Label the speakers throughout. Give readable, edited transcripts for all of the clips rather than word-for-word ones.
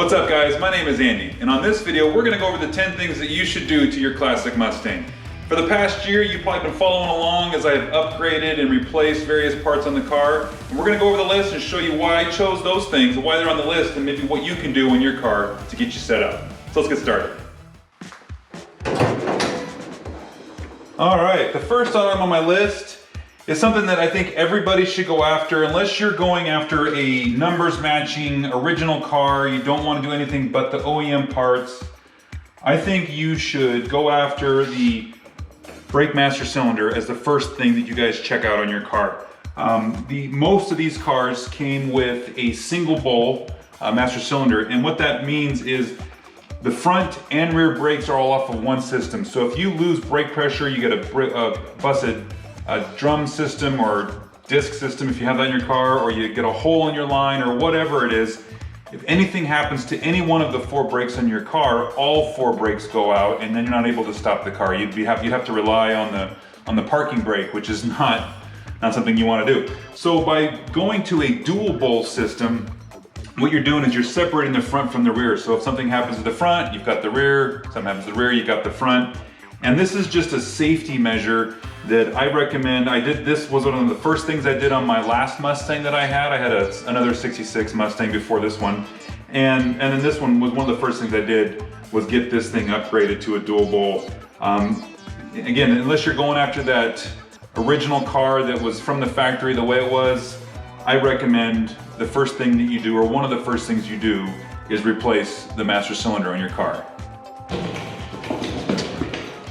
Speaker 1: What's up guys, my name is Andy, and on this video we're going to go over the 10 things that you should do to your classic Mustang. For the past year you've probably been following along as I've upgraded and replaced various parts on the car, and we're going to go over the list and show you why I chose those things, why they're on the list, and maybe what you can do in your car to get you set up. So let's get started. Alright, the first item on my list is something that I think everybody should go after unless you're going after a numbers matching original car, you don't want to do anything but the OEM parts. I think you should go after the brake master cylinder as the first thing that you guys check out on your car. Most of these cars came with a single bowl master cylinder, and what that means is the front and rear brakes are all off of one system. So if you lose brake pressure, you get a drum system or disc system if you have that in your car, or you get a hole in your line or whatever it is. If anything happens to any one of the 4 brakes on your car, all 4 brakes go out, and then you're not able to stop the car. You'd have to rely on the parking brake, which is not something you want to do. So by going to a dual bowl system, what you're doing is you're separating the front from the rear. So if something happens to the front, you've got the rear. Something happens to the rear, you've got the front. And this is just a safety measure that I recommend. This was one of the first things I did on my last Mustang that I had. I had another 66 Mustang before this one. And then this one was one of the first things I did was get this thing upgraded to a dual bowl. Again, unless you're going after that original car that was from the factory the way it was, I recommend the first thing that you do, or one of the first things you do, is replace the master cylinder on your car.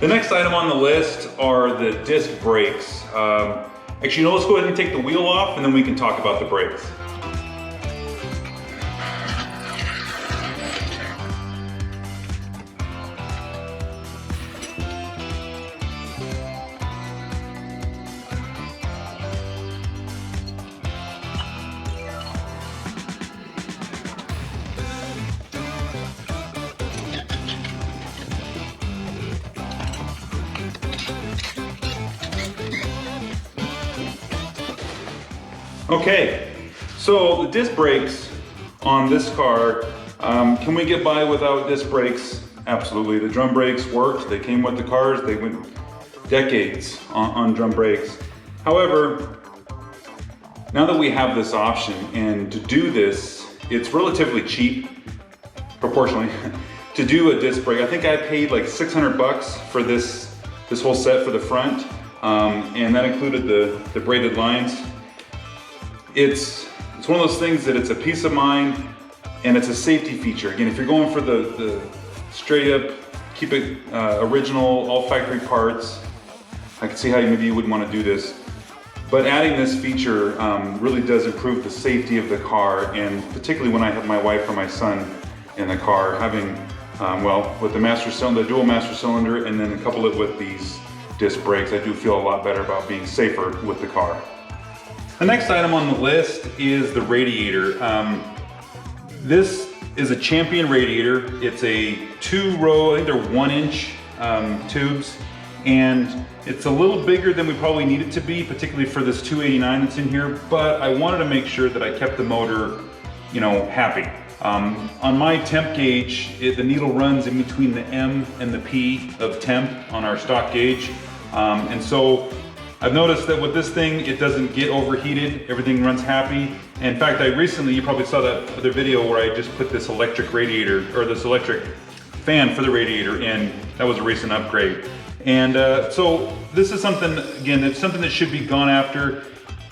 Speaker 1: The next item on the list are the disc brakes. Actually, let's go ahead and take the wheel off and then we can talk about the brakes. Okay, so the disc brakes on this car, can we get by without disc brakes? Absolutely. The drum brakes worked. They came with the cars. They went decades on drum brakes. However, now that we have this option, and to do this, it's relatively cheap, proportionally, to do a disc brake. I think I paid like 600 bucks for this whole set for the front, and that included the braided lines. It's one of those things that it's a peace of mind and it's a safety feature. Again, if you're going for the straight up, keep it original, all factory parts, I can see how maybe you wouldn't want to do this. But adding this feature really does improve the safety of the car, and particularly when I have my wife or my son in the car, having, with the master cylinder, the dual master cylinder, and then couple it with these disc brakes, I do feel a lot better about being safer with the car. The next item on the list is the radiator. This is a Champion radiator. It's a 2-row, I think they're 1-inch tubes, and it's a little bigger than we probably need it to be, particularly for this 289 that's in here, but I wanted to make sure that I kept the motor, happy. On my temp gauge, the needle runs in between the M and the P of temp on our stock gauge, and so I've noticed that with this thing, it doesn't get overheated, everything runs happy. In fact, you probably saw that other video where I just put this electric radiator, or this electric fan for the radiator in. That was a recent upgrade. And so this is something, again, it's something that should be gone after.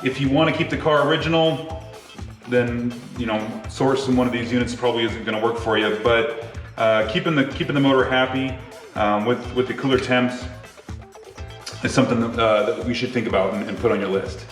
Speaker 1: If you want to keep the car original, then, sourcing one of these units probably isn't gonna work for you, but keeping the motor happy with the cooler temps, is something that we should think about and put on your list.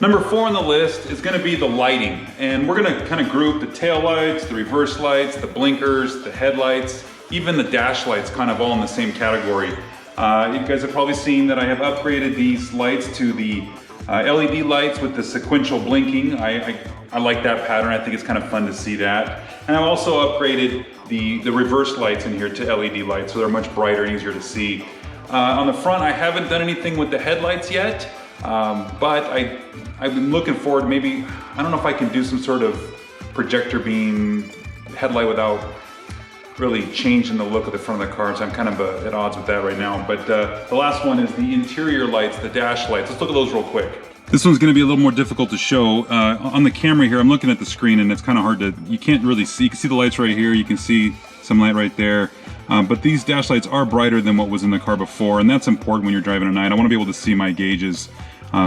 Speaker 1: Number 4 on the list is going to be the lighting, and we're going to kind of group the tail lights, the reverse lights, the blinkers, the headlights, even the dash lights, kind of all in the same category. You guys have probably seen that I have upgraded these lights to the LED lights with the sequential blinking. I like that pattern. I think it's kind of fun to see that. And I've also upgraded the reverse lights in here to LED lights, so they're much brighter and easier to see. On the front, I haven't done anything with the headlights yet, but I've been looking forward, maybe, I don't know if I can do some sort of projector beam headlight without really changing the look of the front of the car, so I'm kind of at odds with that right now. But the last one is the interior lights, the dash lights. Let's look at those real quick. This one's gonna be a little more difficult to show. On the camera here, I'm looking at the screen and it's kind of hard to, you can't really see. You can see the lights right here, you can see some light right there. But these dash lights are brighter than what was in the car before, and that's important when you're driving at night. I wanna be able to see my gauges.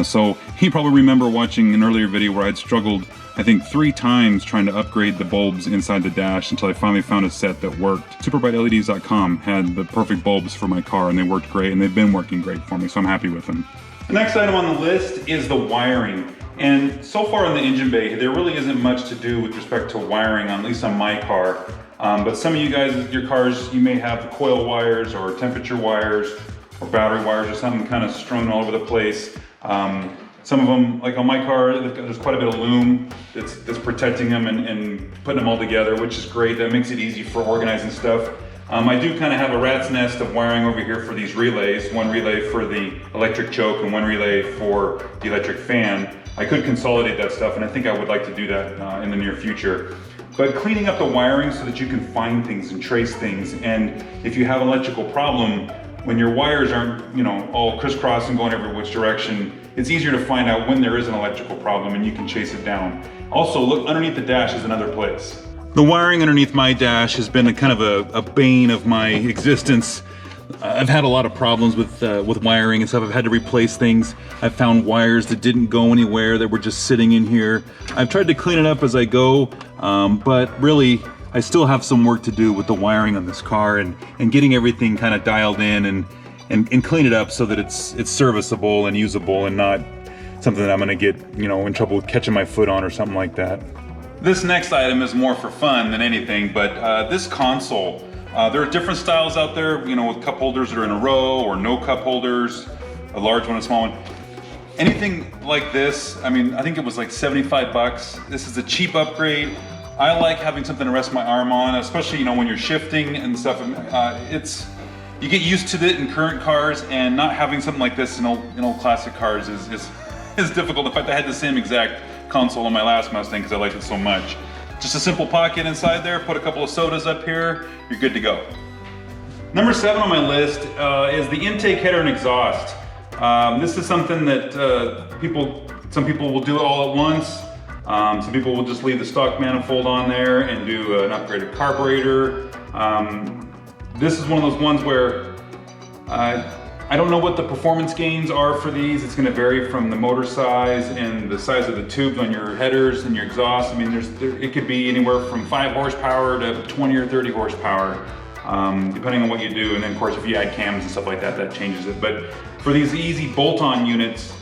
Speaker 1: So you probably remember watching an earlier video where I'd struggled, I think 3 times trying to upgrade the bulbs inside the dash until I finally found a set that worked. SuperBrightLEDs.com had the perfect bulbs for my car and they worked great, and they've been working great for me, so I'm happy with them. The next item on the list is the wiring. And so far in the engine bay, there really isn't much to do with respect to wiring, at least on my car. But some of you guys, your cars, you may have coil wires or temperature wires or battery wires or something kind of strewn all over the place. Some of them, like on my car, there's quite a bit of loom that's protecting them and putting them all together, which is great. That makes it easy for organizing stuff. I do kind of have a rat's nest of wiring over here for these relays. One relay for the electric choke and one relay for the electric fan. I could consolidate that stuff, and I think I would like to do that in the near future. But cleaning up the wiring so that you can find things and trace things, and if you have an electrical problem, when your wires aren't, you know, all crisscross and going every which direction, it's easier to find out when there is an electrical problem and you can chase it down. Also, look underneath the dash is another place. The wiring underneath my dash has been a kind of a bane of my existence. I've had a lot of problems with wiring and stuff. I've had to replace things. I've found wires that didn't go anywhere that were just sitting in here. I've tried to clean it up as I go, but really, I still have some work to do with the wiring on this car and getting everything kind of dialed in and clean it up so that it's serviceable and usable and not something that I'm gonna get, you know, in trouble with catching my foot on or something like that. This next item is more for fun than anything, but this console, there are different styles out there, you know, with cup holders that are in a row or no cup holders, a large one, a small one. Anything like this, I mean, I think it was like 75 bucks. This is a cheap upgrade. I like having something to rest my arm on, especially, you know, when you're shifting and stuff. You get used to it in current cars, and not having something like this in old classic cars is difficult. In fact, I had the same exact console on my last Mustang because I liked it so much. Just a simple pocket inside there, put a couple of sodas up here, you're good to go. Number 7 on my list is the intake header and exhaust. This is something that some people will do it all at once. Some people will just leave the stock manifold on there and do an upgraded carburetor. This is one of those ones where I don't know what the performance gains are for these. It's gonna vary from the motor size and the size of the tubes on your headers and your exhaust. I mean, it could be anywhere from 5 horsepower to 20 or 30 horsepower, depending on what you do. And then of course, if you add cams and stuff like that, that changes it. But for these easy bolt-on units,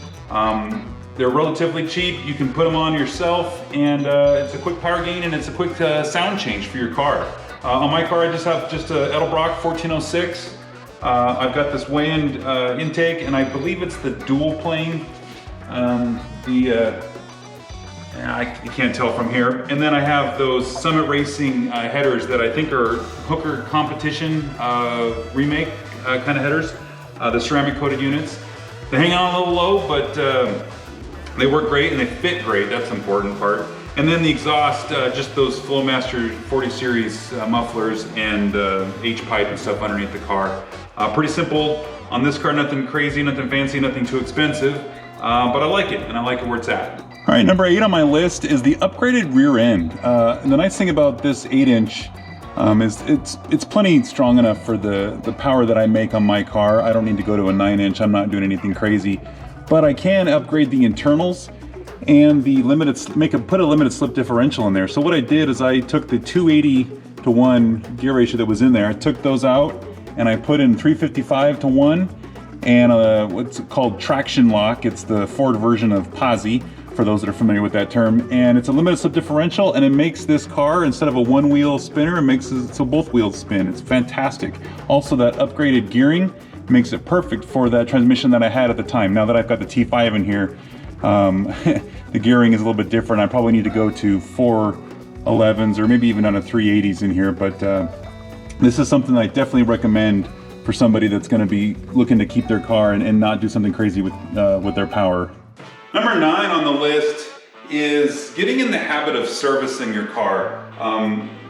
Speaker 1: they're relatively cheap. You can put them on yourself, and it's a quick power gain and it's a quick sound change for your car. On my car, I just have a Edelbrock 1406. I've got this weigh-in intake, and I believe it's the dual plane. I can't tell from here. And then I have those Summit Racing headers that I think are Hooker Competition remake kind of headers, the ceramic coated units. They hang on a little low, but they work great and they fit great. That's the important part. And then the exhaust, just those Flowmaster 40 series mufflers and H-pipe and stuff underneath the car. Pretty simple on this car, nothing crazy, nothing fancy, nothing too expensive, but I like it, and I like it where it's at. All right, number 8 on my list is the upgraded rear end. And the nice thing about this 8-inch is it's plenty strong enough for the power that I make on my car. I don't need to go to a 9-inch, I'm not doing anything crazy, but I can upgrade the internals and the put a limited slip differential in there. So what I did is I took the 280-to-1 gear ratio that was in there, I took those out, and I put in 355-to-1 and what's called traction lock. It's the Ford version of Posi, for those that are familiar with that term. And it's a limited slip differential, and it makes this car, instead of a one-wheel spinner, it makes it so both wheels spin. It's fantastic. Also, that upgraded gearing makes it perfect for that transmission that I had at the time. Now that I've got the T5 in here, the gearing is a little bit different. I probably need to go to 411s or maybe even on a 380s in here, but this is something I definitely recommend for somebody that's going to be looking to keep their car and not do something crazy with their power. Number 9 on the list is getting in the habit of servicing your car.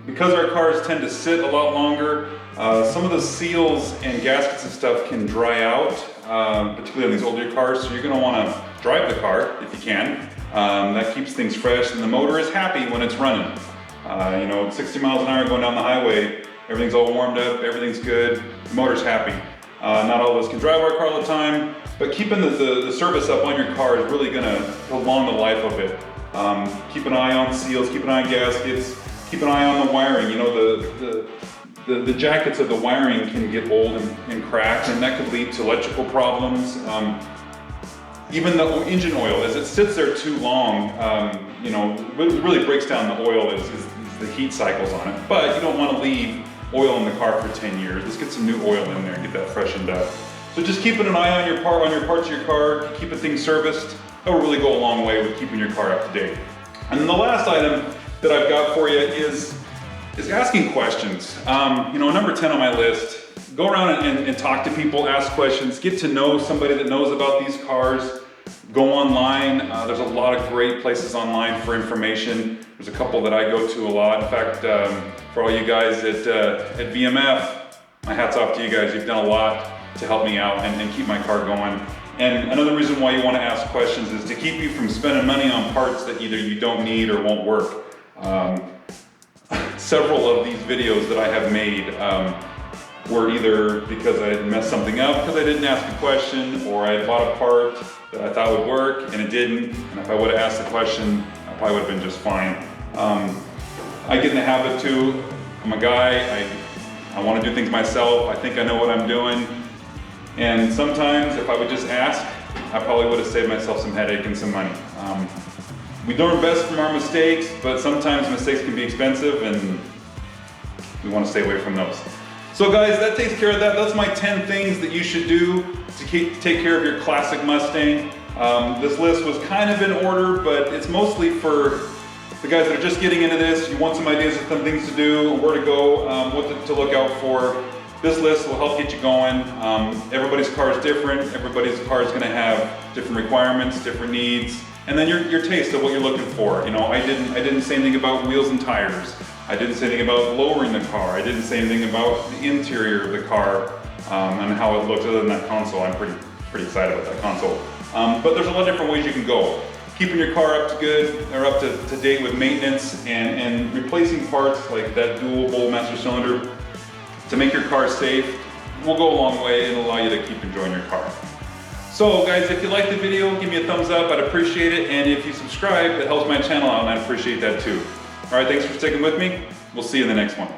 Speaker 1: because our cars tend to sit a lot longer, some of the seals and gaskets and stuff can dry out, particularly on these older cars, so you're going to want to drive the car if you can. That keeps things fresh, and the motor is happy when it's running. You know, 60 miles an hour going down the highway, everything's all warmed up, everything's good, the motor's happy. Not all of us can drive our car all the time, but keeping the service up on your car is really gonna prolong the life of it. Keep an eye on seals, keep an eye on gaskets, keep an eye on the wiring. You know, the jackets of the wiring can get old and cracked, and that could lead to electrical problems. Even the engine oil, as it sits there too long, you know, what really breaks down the oil is the heat cycles on it. But you don't want to leave oil in the car for 10 years. Let's get some new oil in there and get that freshened up. So just keeping an eye on your parts of your car, keeping things serviced, that will really go a long way with keeping your car up to date. And then the last item that I've got for you is asking questions. You know, number 10 on my list. Go around and talk to people, ask questions, get to know somebody that knows about these cars. Go online. There's a lot of great places online for information. There's a couple that I go to a lot. In fact, for all you guys at VMF, my hat's off to you guys. You've done a lot to help me out and keep my car going. And another reason why you want to ask questions is to keep you from spending money on parts that either you don't need or won't work. Several of these videos that I have made were either because I had messed something up because I didn't ask a question, or I had bought a part that I thought would work and it didn't, and if I would have asked the question, I probably would have been just fine. I get in the habit too. I'm a guy, I want to do things myself. I think I know what I'm doing, and sometimes if I would just ask, I probably would have saved myself some headache and some money. We learn best from our mistakes, but sometimes mistakes can be expensive and we want to stay away from those. So guys, that takes care of that. That's my 10 things that you should do to take care of your classic Mustang. This list was kind of in order, but it's mostly for the guys that are just getting into this. You want some ideas of some things to do, where to go, what to look out for. This list will help get you going. Everybody's car is different. Everybody's car is gonna have different requirements, different needs, and then your taste of what you're looking for. You know, I didn't say anything about wheels and tires. I didn't say anything about lowering the car. I didn't say anything about the interior of the car and how it looks, other than that console. I'm pretty excited about that console. But there's a lot of different ways you can go. Keeping your car up to date with maintenance and replacing parts like that dual bowl master cylinder to make your car safe will go a long way and allow you to keep enjoying your car. So guys, if you like the video, give me a thumbs up, I'd appreciate it. And if you subscribe, it helps my channel out and I'd appreciate that too. All right, thanks for sticking with me. We'll see you in the next one.